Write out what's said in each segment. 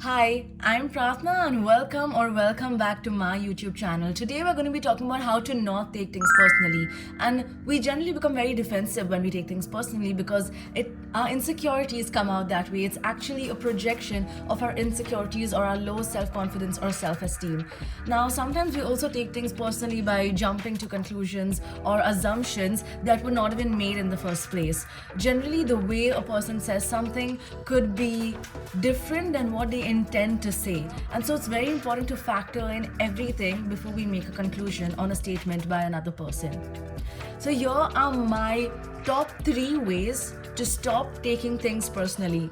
Hi, I'm Pratna and welcome back to my YouTube channel. Today we're going to be talking about how to not take things personally. And we generally become very defensive when we take things personally because our insecurities come out that way. It's actually a projection of our insecurities or our low self-confidence or self-esteem. Now, sometimes we also take things personally by jumping to conclusions or assumptions that were not even made in the first place. Generally, the way a person says something could be different than what they intend to say. And so it's very important to factor in everything before we make a conclusion on a statement by another person. So here are my top 3 ways to stop taking things personally.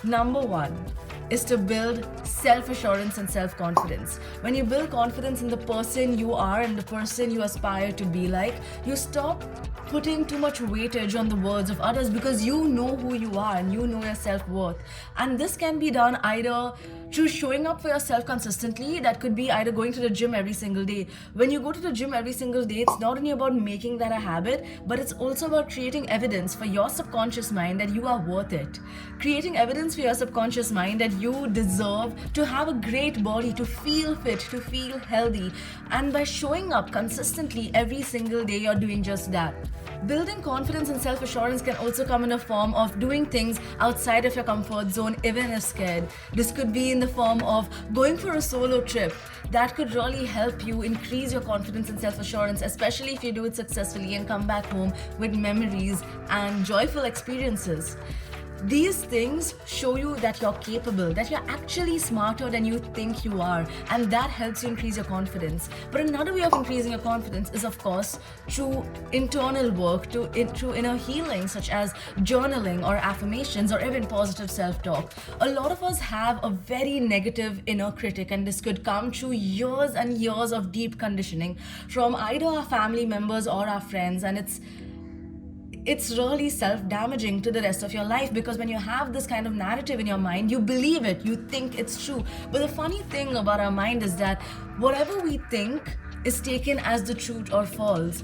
Number 1 is to build self-assurance and self-confidence. When you build confidence in the person you are and the person you aspire to be like, you stop putting too much weightage on the words of others because you know who you are and you know your self-worth. And this can be done either through showing up for yourself consistently. That could be either going to the gym every single day. When you go to the gym every single day, it's not only about making that a habit, but it's also about creating evidence for your subconscious mind that you are worth it. Creating evidence for your subconscious mind that you deserve to have a great body, to feel fit, to feel healthy. And by showing up consistently every single day, you're doing just that. Building confidence and self-assurance can also come in a form of doing things outside of your comfort zone, even if scared. This could be in the form of going for a solo trip. That could really help you increase your confidence and self-assurance, especially if you do it successfully and come back home with memories and joyful experiences. These things show you that you're capable, that you're actually smarter than you think you are, and that helps you increase your confidence. But another way of increasing your confidence is, of course, through internal work, through inner healing, such as journaling or affirmations or even positive self-talk. A lot of us have a very negative inner critic, and this could come through years and years of deep conditioning from either our family members or our friends, and it's really self-damaging to the rest of your life because when you have this kind of narrative in your mind, you believe it, you think it's true. But the funny thing about our mind is that whatever we think is taken as the truth or false.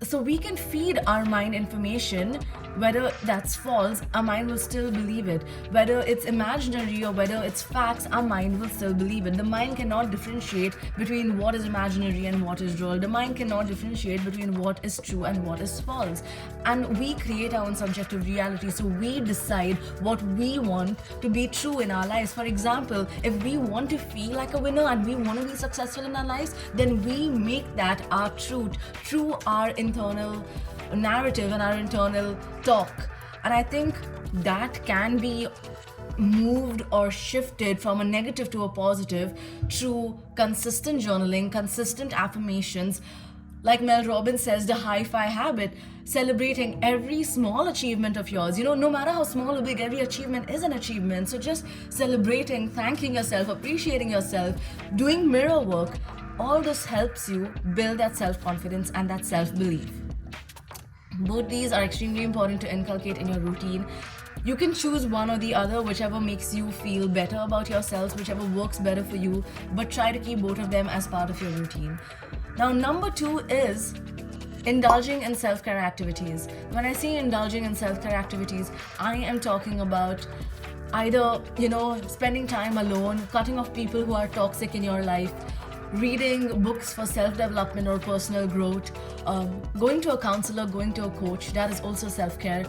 So we can feed our mind information, whether that's false, our mind will still believe it. Whether it's imaginary or whether it's facts, our mind will still believe it. The mind cannot differentiate between what is imaginary and what is real. The mind cannot differentiate between what is true and what is false. And we create our own subjective reality, so we decide what we want to be true in our lives. For example, if we want to feel like a winner and we want to be successful in our lives, then we make that our truth through our internal narrative and our internal talk. And I think that can be moved or shifted from a negative to a positive through consistent journaling, consistent affirmations. Like Mel Robbins says, the hi-fi habit, celebrating every small achievement of yours. No matter how small or big, every achievement is an achievement. So just celebrating, thanking yourself, appreciating yourself, doing mirror work, all this helps you build that self-confidence and that self-belief. Both these are extremely important to inculcate in your routine. You can choose one or the other, whichever makes you feel better about yourself, whichever works better for you, but try to keep both of them as part of your routine. Now, number 2 is indulging in self-care activities. When I say indulging in self-care activities, I am talking about either, spending time alone, cutting off people who are toxic in your life, reading books for self-development or personal growth, going to a counselor, going to a coach, that is also self-care,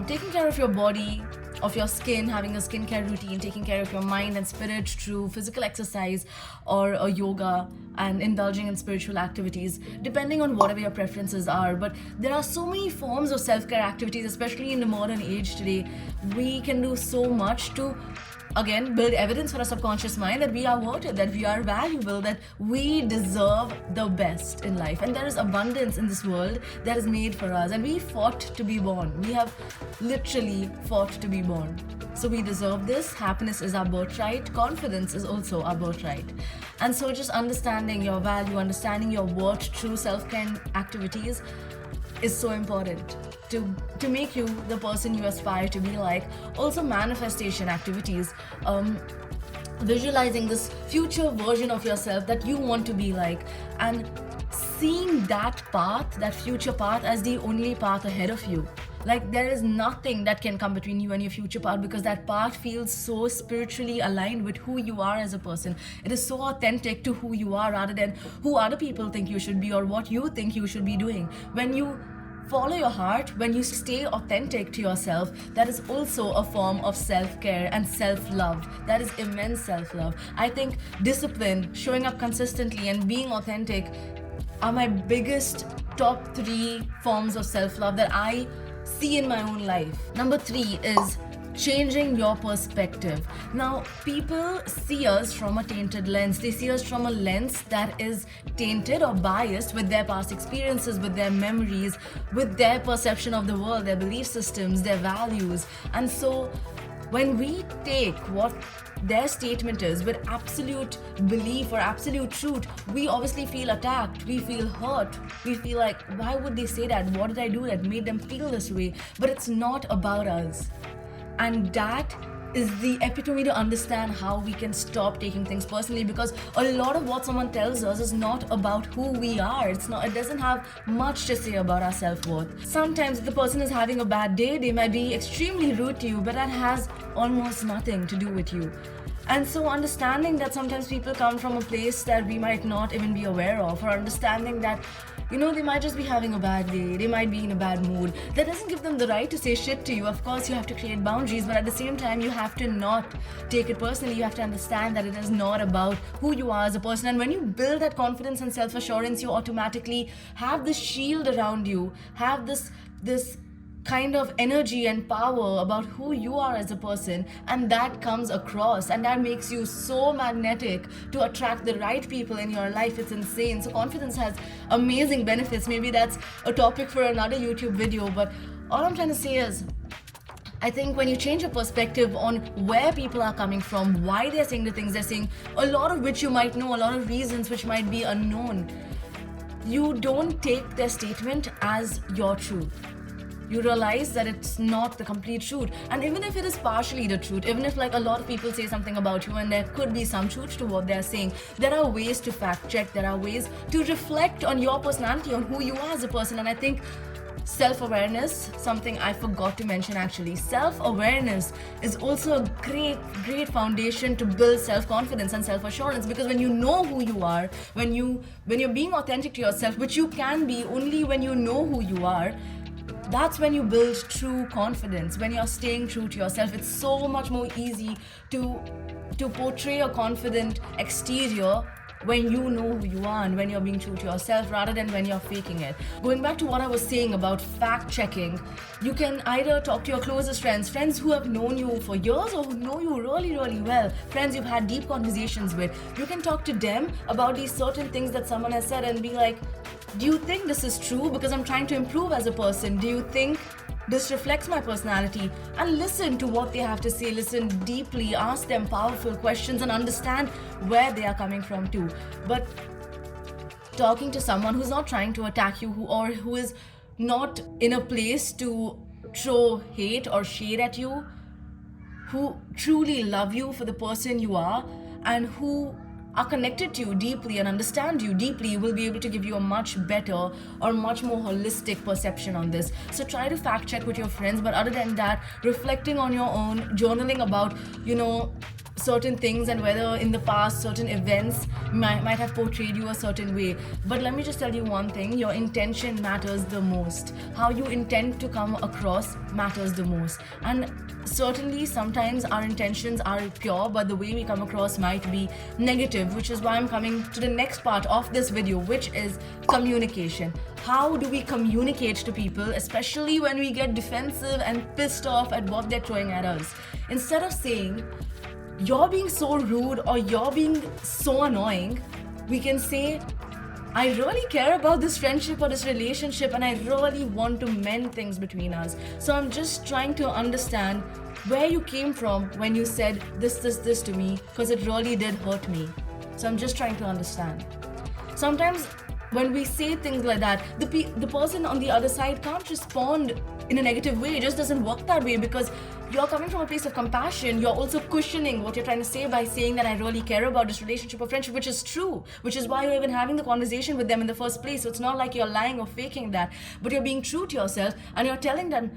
taking care of your body, of your skin, having a skincare routine, taking care of your mind and spirit through physical exercise or a yoga, and indulging in spiritual activities, depending on whatever your preferences are. But there are so many forms of self-care activities, especially in the modern age today. We can do so much to, again, build evidence for our subconscious mind that we are worth it, that we are valuable, that we deserve the best in life. And there is abundance in this world that is made for us. And we fought to be born. We have literally fought to be born. So we deserve this. Happiness is our birthright. Confidence is also our birthright. And so just understanding your value, understanding your worth through self-care activities is so important to make you the person you aspire to be like. Also, manifestation activities, visualizing this future version of yourself that you want to be like, and seeing that path, that future path, as the only path ahead of you. Like there is nothing that can come between you and your future part, because that part feels so spiritually aligned with who you are as a person. It is so authentic to who you are rather than who other people think you should be or what you think you should be doing. When you follow your heart, when you stay authentic to yourself, that is also a form of self-care and self-love. That is immense self-love. I think discipline, showing up consistently, and being authentic are my biggest top 3 forms of self-love that I see in my own life. Number 3 is changing your perspective. Now, people see us from a tainted lens. They see us from a lens that is tainted or biased with their past experiences, with their memories, with their perception of the world, their belief systems, their values. And so, when we take what their statement is with absolute belief or absolute truth, we obviously feel attacked, we feel hurt, we feel like, why would they say that? What did I do that made them feel this way? But it's not about us. And that is the epitome to understand how we can stop taking things personally, because a lot of what someone tells us is not about who we are. It doesn't have much to say about our self-worth. Sometimes if the person is having a bad day, they might be extremely rude to you, but that has almost nothing to do with you. And so understanding that sometimes people come from a place that we might not even be aware of, or understanding that, they might just be having a bad day, they might be in a bad mood, that doesn't give them the right to say shit to you. Of course, you have to create boundaries, but at the same time, you have to not take it personally. You have to understand that it is not about who you are as a person. And when you build that confidence and self-assurance, you automatically have this shield around you, have this kind of energy and power about who you are as a person, and that comes across, and that makes you so magnetic to attract the right people in your life. It's insane. So confidence has amazing benefits. Maybe that's a topic for another YouTube video, but all I'm trying to say is, I think when you change your perspective on where people are coming from, why they're saying the things they're saying, a lot of which you might know, a lot of reasons which might be unknown, you don't take their statement as your truth. You realize that it's not the complete truth. And even if it is partially the truth, even if like a lot of people say something about you and there could be some truth to what they're saying, there are ways to fact check, there are ways to reflect on your personality, on who you are as a person. And I think self-awareness, something I forgot to mention actually, self-awareness is also a great foundation to build self-confidence and self-assurance, because when you know who you are, when you're being authentic to yourself, which you can be only when you know who you are, that's when you build true confidence. When you're staying true to yourself, it's so much more easy to portray a confident exterior when you know who you are and when you're being true to yourself rather than when you're faking it. Going back to what I was saying about fact checking, you can either talk to your closest friends who have known you for years or who know you really, really well, friends you've had deep conversations with. You can talk to them about these certain things that someone has said and be like, do you think this is true? Because I'm trying to improve as a person. Do you think this reflects my personality? And listen to what they have to say. Listen deeply, ask them powerful questions and understand where they are coming from too. But talking to someone who's not trying to attack you, who is not in a place to throw hate or shade at you, who truly love you for the person you are and who are connected to you deeply and understand you deeply, will be able to give you a much better or much more holistic perception on this. So try to fact check with your friends, but other than that, reflecting on your own, journaling about, certain things and whether in the past certain events might have portrayed you a certain way. But let me just tell you one thing, your intention matters the most. How you intend to come across matters the most. And certainly sometimes our intentions are pure, but the way we come across might be negative, which is why I'm coming to the next part of this video, which is communication. How do we communicate to people, especially when we get defensive and pissed off at what they're throwing at us? Instead of saying, you're being so rude or you're being so annoying, we can say, I really care about this friendship or this relationship and I really want to mend things between us. So I'm just trying to understand where you came from when you said this to me, because it really did hurt me. So I'm just trying to understand. Sometimes when we say things like that, the person on the other side can't respond in a negative way. It just doesn't work that way, because you're coming from a place of compassion. You're also cushioning what you're trying to say by saying that I really care about this relationship or friendship, which is true, which is why you're even having the conversation with them in the first place. So it's not like you're lying or faking that, but you're being true to yourself and you're telling them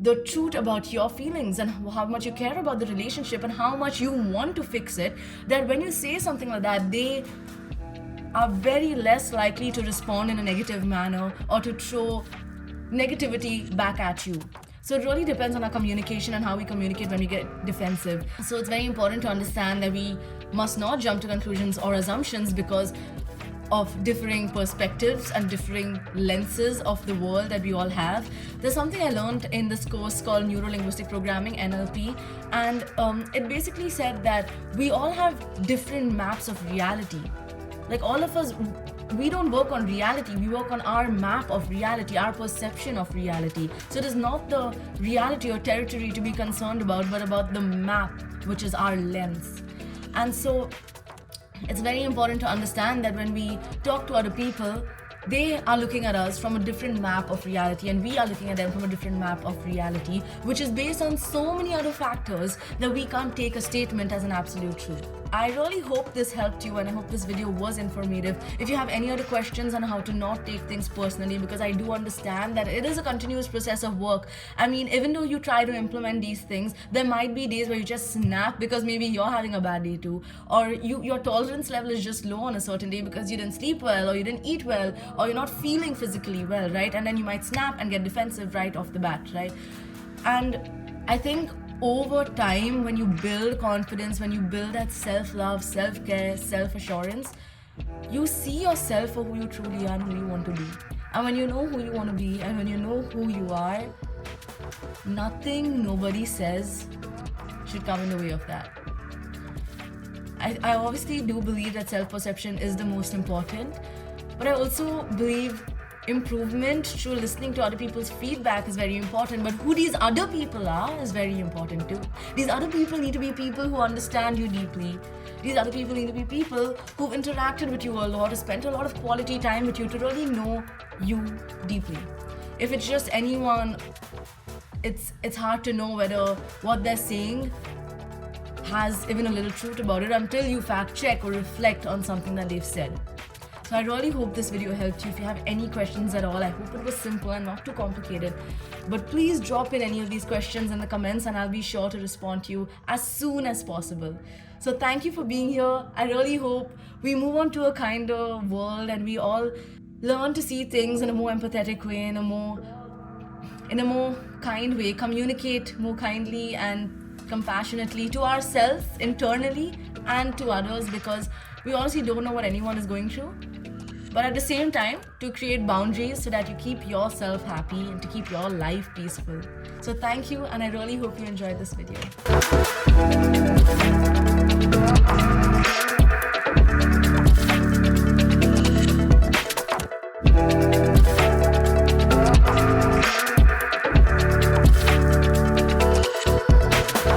the truth about your feelings and how much you care about the relationship and how much you want to fix it, that when you say something like that, they are very less likely to respond in a negative manner or to throw negativity back at you. So it really depends on our communication and how we communicate when we get defensive. So it's very important to understand that we must not jump to conclusions or assumptions because of differing perspectives and differing lenses of the world that we all have. There's something I learned in this course called Neuro-Linguistic Programming, NLP, and it basically said that we all have different maps of reality. Like all of us, we don't work on reality, we work on our map of reality, our perception of reality. So it is not the reality or territory to be concerned about, but about the map, which is our lens. And so it's very important to understand that when we talk to other people, they are looking at us from a different map of reality and we are looking at them from a different map of reality, which is based on so many other factors that we can't take a statement as an absolute truth. I really hope this helped you and I hope this video was informative. If you have any other questions on how to not take things personally, because I do understand that it is a continuous process of work. I mean, even though you try to implement these things, there might be days where you just snap because maybe you're having a bad day too, or your tolerance level is just low on a certain day because you didn't sleep well or you didn't eat well or you're not feeling physically well, right? And then you might snap and get defensive right off the bat, right? And I think over time, when you build confidence, when you build that self-love, self-care, self-assurance, you see yourself for who you truly are and who you want to be. And when you know who you want to be and when you know who you are, nothing nobody says should come in the way of that. I obviously do believe that self-perception is the most important, but I also believe improvement through listening to other people's feedback is very important, but who these other people are is very important too. These other people need to be people who understand you deeply. These other people need to be people who've interacted with you a lot, who spent a lot of quality time with you to really know you deeply. If it's just anyone, it's hard to know whether what they're saying has even a little truth about it until you fact check or reflect on something that they've said. So I really hope this video helped you. If you have any questions at all, I hope it was simple and not too complicated. But please drop in any of these questions in the comments and I'll be sure to respond to you as soon as possible. So thank you for being here. I really hope we move on to a kinder world and we all learn to see things in a more empathetic way, in a more kind way, communicate more kindly and compassionately to ourselves internally and to others, because we honestly don't know what anyone is going through. But at the same time, to create boundaries so that you keep yourself happy and to keep your life peaceful. So thank you, and I really hope you enjoyed this video.